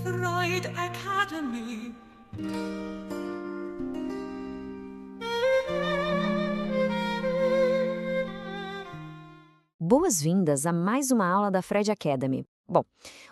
Freud Academy. Boas-vindas a mais uma aula da Freud Academy. Bom,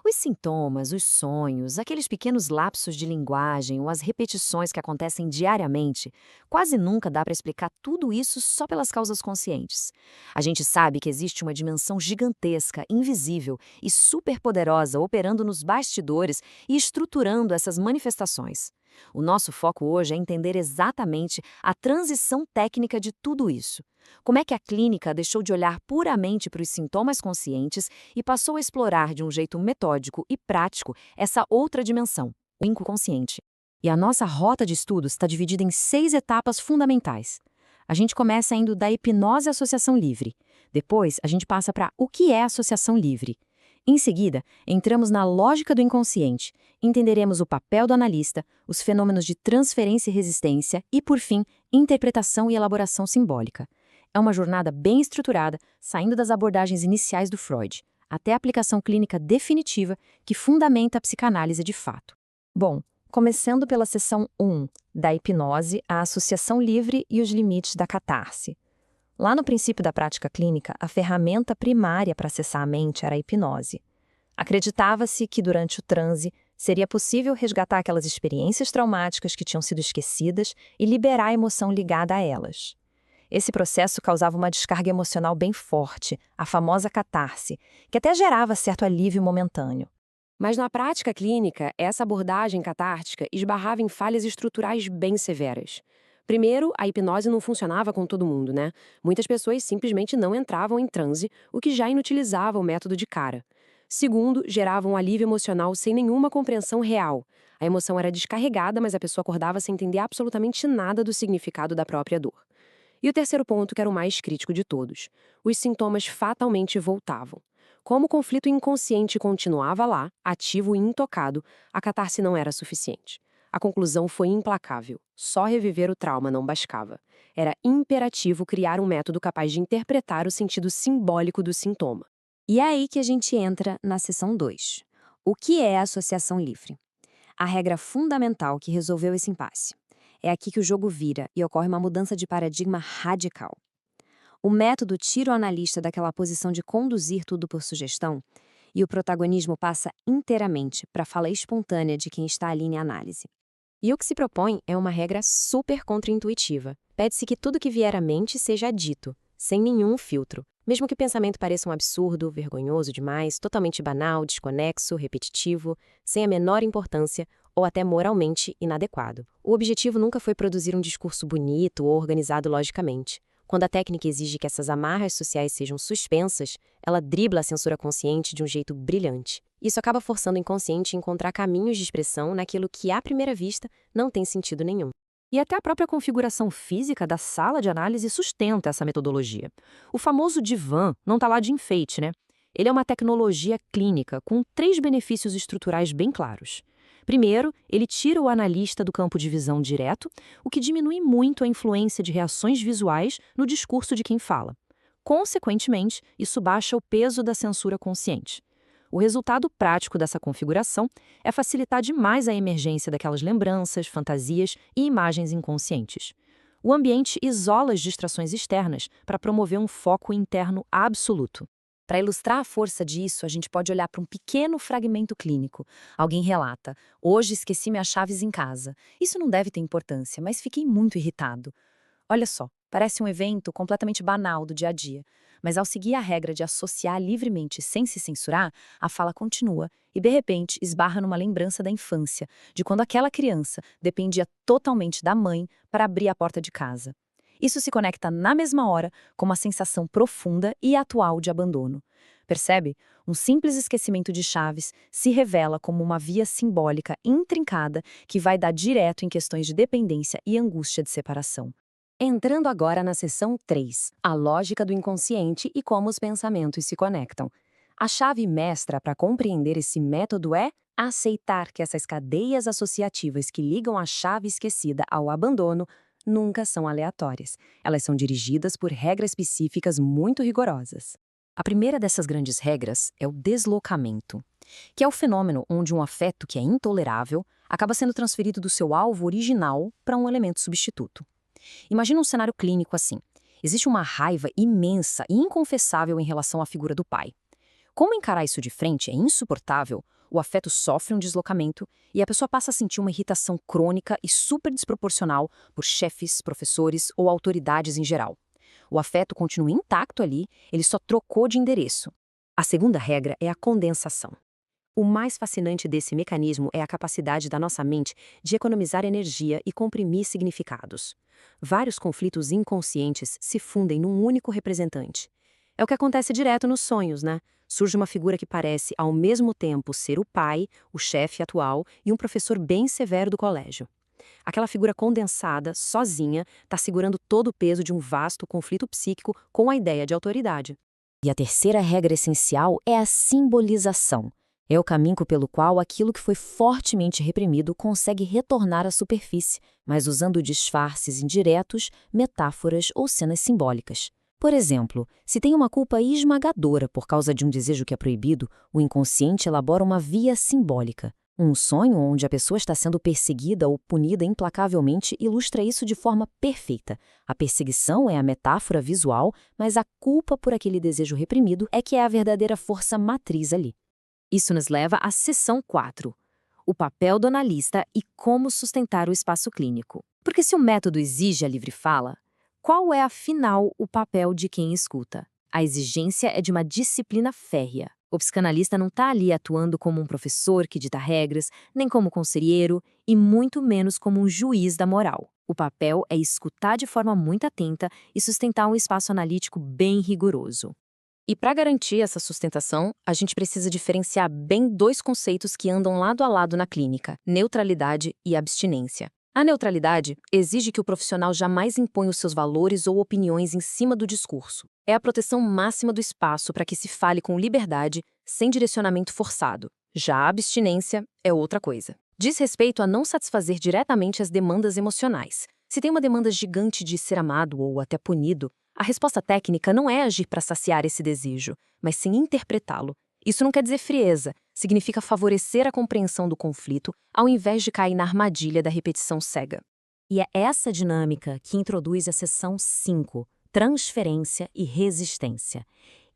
os sintomas, os sonhos, aqueles pequenos lapsos de linguagem ou as repetições que acontecem diariamente, quase nunca dá para explicar tudo isso só pelas causas conscientes. A gente sabe que existe uma dimensão gigantesca, invisível e superpoderosa operando nos bastidores e estruturando essas manifestações. O nosso foco hoje é entender exatamente a transição técnica de tudo isso. Como é que a clínica deixou de olhar puramente para os sintomas conscientes e passou a explorar de um jeito metódico e prático essa outra dimensão, o inconsciente. E a nossa rota de estudos está dividida em 6 etapas fundamentais. A gente começa indo da hipnose à associação livre. Depois, a gente passa para o que é associação livre. Em seguida, entramos na lógica do inconsciente, entenderemos o papel do analista, os fenômenos de transferência e resistência e, por fim, interpretação e elaboração simbólica. É uma jornada bem estruturada, saindo das abordagens iniciais do Freud, até a aplicação clínica definitiva que fundamenta a psicanálise de fato. Bom, começando pela seção 1, da hipnose, a associação livre e os limites da catarse. Lá no princípio da prática clínica, a ferramenta primária para acessar a mente era a hipnose. Acreditava-se que, durante o transe, seria possível resgatar aquelas experiências traumáticas que tinham sido esquecidas e liberar a emoção ligada a elas. Esse processo causava uma descarga emocional bem forte, a famosa catarse, que até gerava certo alívio momentâneo. Mas na prática clínica, essa abordagem catártica esbarrava em falhas estruturais bem severas. Primeiro, a hipnose não funcionava com todo mundo, né? Muitas pessoas simplesmente não entravam em transe, o que já inutilizava o método de cara. Segundo, gerava um alívio emocional sem nenhuma compreensão real. A emoção era descarregada, mas a pessoa acordava sem entender absolutamente nada do significado da própria dor. E o terceiro ponto, que era o mais crítico de todos: os sintomas fatalmente voltavam. Como o conflito inconsciente continuava lá, ativo e intocado, a catarse não era suficiente. A conclusão foi implacável. Só reviver o trauma não bastava. Era imperativo criar um método capaz de interpretar o sentido simbólico do sintoma. E é aí que a gente entra na seção 2. O que é a associação livre? A regra fundamental que resolveu esse impasse. É aqui que o jogo vira e ocorre uma mudança de paradigma radical. O método tira o analista daquela posição de conduzir tudo por sugestão e o protagonismo passa inteiramente para a fala espontânea de quem está ali em análise. E o que se propõe é uma regra super contraintuitiva. Pede-se que tudo que vier à mente seja dito, sem nenhum filtro. Mesmo que o pensamento pareça um absurdo, vergonhoso demais, totalmente banal, desconexo, repetitivo, sem a menor importância ou até moralmente inadequado. O objetivo nunca foi produzir um discurso bonito ou organizado logicamente. Quando a técnica exige que essas amarras sociais sejam suspensas, ela dribla a censura consciente de um jeito brilhante. Isso acaba forçando o inconsciente a encontrar caminhos de expressão naquilo que, à primeira vista, não tem sentido nenhum. E até a própria configuração física da sala de análise sustenta essa metodologia. O famoso divã não está lá de enfeite, né? Ele é uma tecnologia clínica com 3 benefícios estruturais bem claros. Primeiro, ele tira o analista do campo de visão direto, o que diminui muito a influência de reações visuais no discurso de quem fala. Consequentemente, isso baixa o peso da censura consciente. O resultado prático dessa configuração é facilitar demais a emergência daquelas lembranças, fantasias e imagens inconscientes. O ambiente isola as distrações externas para promover um foco interno absoluto. Para ilustrar a força disso, a gente pode olhar para um pequeno fragmento clínico. Alguém relata: "Hoje esqueci minhas chaves em casa. Isso não deve ter importância, mas fiquei muito irritado." Olha só, parece um evento completamente banal do dia a dia. Mas ao seguir a regra de associar livremente sem se censurar, a fala continua e, de repente, esbarra numa lembrança da infância, de quando aquela criança dependia totalmente da mãe para abrir a porta de casa. Isso se conecta na mesma hora com uma sensação profunda e atual de abandono. Percebe? Um simples esquecimento de chaves se revela como uma via simbólica intrincada que vai dar direto em questões de dependência e angústia de separação. Entrando agora na seção 3, a lógica do inconsciente e como os pensamentos se conectam. A chave mestra para compreender esse método é aceitar que essas cadeias associativas que ligam a chave esquecida ao abandono nunca são aleatórias. Elas são dirigidas por regras específicas muito rigorosas. A primeira dessas grandes regras é o deslocamento. que é o fenômeno onde um afeto que é intolerável acaba sendo transferido do seu alvo original para um elemento substituto. Imagina um cenário clínico assim. Existe uma raiva imensa e inconfessável em relação à figura do pai. Como encarar isso de frente é insuportável, o afeto sofre um deslocamento e a pessoa passa a sentir uma irritação crônica e super desproporcional por chefes, professores ou autoridades em geral. O afeto continua intacto ali, ele só trocou de endereço. A segunda regra é a condensação. O mais fascinante desse mecanismo é a capacidade da nossa mente de economizar energia e comprimir significados. Vários conflitos inconscientes se fundem num único representante. É o que acontece direto nos sonhos, né? Surge uma figura que parece, ao mesmo tempo, ser o pai, o chefe atual e um professor bem severo do colégio. Aquela figura condensada, sozinha, está segurando todo o peso de um vasto conflito psíquico com a ideia de autoridade. E a terceira regra essencial é a simbolização. É o caminho pelo qual aquilo que foi fortemente reprimido consegue retornar à superfície, mas usando disfarces indiretos, metáforas ou cenas simbólicas. Por exemplo, se tem uma culpa esmagadora por causa de um desejo que é proibido, o inconsciente elabora uma via simbólica. Um sonho onde a pessoa está sendo perseguida ou punida implacavelmente ilustra isso de forma perfeita. A perseguição é a metáfora visual, mas a culpa por aquele desejo reprimido é que é a verdadeira força matriz ali. Isso nos leva à seção 4, o papel do analista e como sustentar o espaço clínico. Porque se o método exige a livre fala, qual é, afinal, o papel de quem escuta? A exigência é de uma disciplina férrea. O psicanalista não está ali atuando como um professor que dita regras, nem como conselheiro, e muito menos como um juiz da moral. O papel é escutar de forma muito atenta e sustentar um espaço analítico bem rigoroso. E para garantir essa sustentação, a gente precisa diferenciar bem dois conceitos que andam lado a lado na clínica: neutralidade e abstinência. A neutralidade exige que o profissional jamais imponha os seus valores ou opiniões em cima do discurso. É a proteção máxima do espaço para que se fale com liberdade, sem direcionamento forçado. Já a abstinência é outra coisa. Diz respeito a não satisfazer diretamente as demandas emocionais. Se tem uma demanda gigante de ser amado ou até punido, a resposta técnica não é agir para saciar esse desejo, mas sim interpretá-lo. Isso não quer dizer frieza, significa favorecer a compreensão do conflito ao invés de cair na armadilha da repetição cega. E é essa dinâmica que introduz a seção 5, transferência e resistência.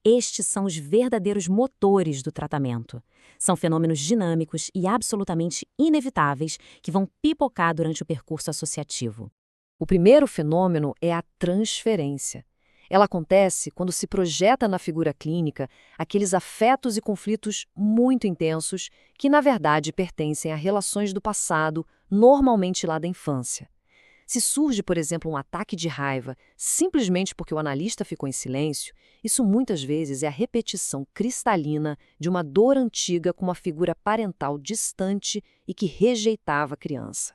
Estes são os verdadeiros motores do tratamento. São fenômenos dinâmicos e absolutamente inevitáveis que vão pipocar durante o percurso associativo. O primeiro fenômeno é a transferência. Ela acontece quando se projeta na figura clínica aqueles afetos e conflitos muito intensos que, na verdade, pertencem a relações do passado, normalmente lá da infância. Se surge, por exemplo, um ataque de raiva simplesmente porque o analista ficou em silêncio, isso muitas vezes é a repetição cristalina de uma dor antiga com uma figura parental distante e que rejeitava a criança.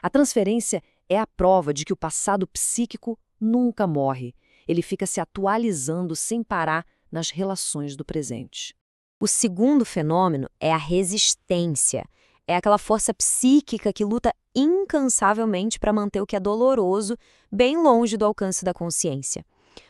A transferência é a prova de que o passado psíquico nunca morre. Ele fica se atualizando sem parar nas relações do presente. O segundo fenômeno é a resistência. É aquela força psíquica que luta incansavelmente para manter o que é doloroso bem longe do alcance da consciência.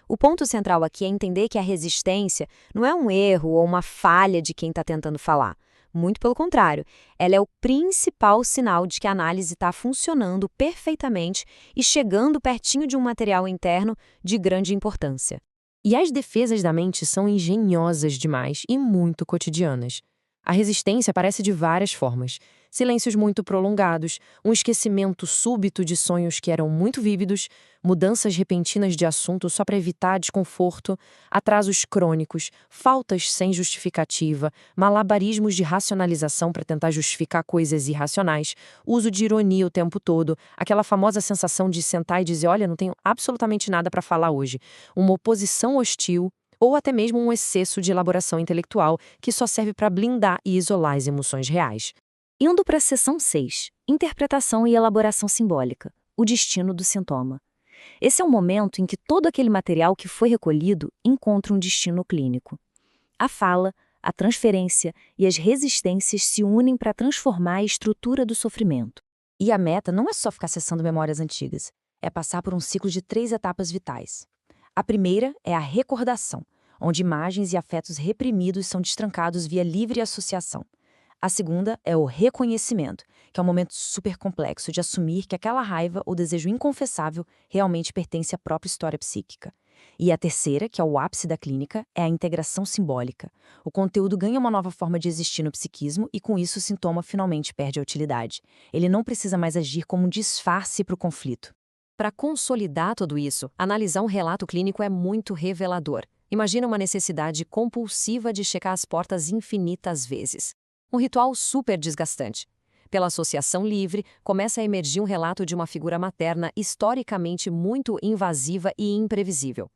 O ponto central aqui é entender que a resistência não é um erro ou uma falha de quem está tentando falar. Muito pelo contrário, ela é o principal sinal de que a análise está funcionando perfeitamente e chegando pertinho de um material interno de grande importância. E as defesas da mente são engenhosas demais e muito cotidianas. A resistência aparece de várias formas. Silêncios muito prolongados, um esquecimento súbito de sonhos que eram muito vívidos, mudanças repentinas de assunto só para evitar desconforto, atrasos crônicos, faltas sem justificativa, malabarismos de racionalização para tentar justificar coisas irracionais, uso de ironia o tempo todo, aquela famosa sensação de sentar e dizer: olha, não tenho absolutamente nada para falar hoje, uma oposição hostil, ou até mesmo um excesso de elaboração intelectual que só serve para blindar e isolar as emoções reais. Indo para a seção 6, interpretação e elaboração simbólica, o destino do sintoma. Esse é um momento em que todo aquele material que foi recolhido encontra um destino clínico. A fala, a transferência e as resistências se unem para transformar a estrutura do sofrimento. E a meta não é só ficar acessando memórias antigas, é passar por um ciclo de 3 etapas vitais. A primeira é a recordação, onde imagens e afetos reprimidos são destrancados via livre associação. A segunda é o reconhecimento, que é um momento super complexo de assumir que aquela raiva ou desejo inconfessável realmente pertence à própria história psíquica. E a terceira, que é o ápice da clínica, é a integração simbólica. O conteúdo ganha uma nova forma de existir no psiquismo e, com isso, o sintoma finalmente perde a utilidade. Ele não precisa mais agir como um disfarce para o conflito. Para consolidar tudo isso, analisar um relato clínico é muito revelador. Imagina uma necessidade compulsiva de checar as portas infinitas vezes. Um ritual super desgastante. Pela associação livre, começa a emergir um relato de uma figura materna historicamente muito invasiva e imprevisível.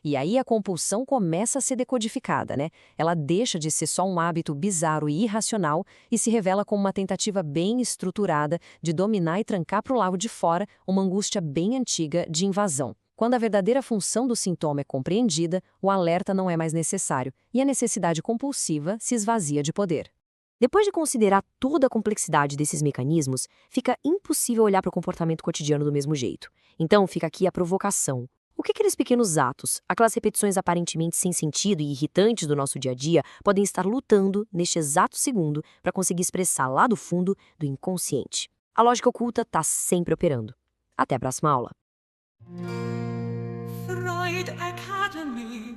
E aí a compulsão começa a ser decodificada, né? Ela deixa de ser só um hábito bizarro e irracional e se revela como uma tentativa bem estruturada de dominar e trancar para o lado de fora uma angústia bem antiga de invasão. Quando a verdadeira função do sintoma é compreendida, o alerta não é mais necessário e a necessidade compulsiva se esvazia de poder. Depois de considerar toda a complexidade desses mecanismos, fica impossível olhar para o comportamento cotidiano do mesmo jeito. Então fica aqui a provocação. O que aqueles pequenos atos, aquelas repetições aparentemente sem sentido e irritantes do nosso dia a dia, podem estar lutando, neste exato segundo, para conseguir expressar lá do fundo do inconsciente? A lógica oculta está sempre operando. Até a próxima aula. Freud Academy.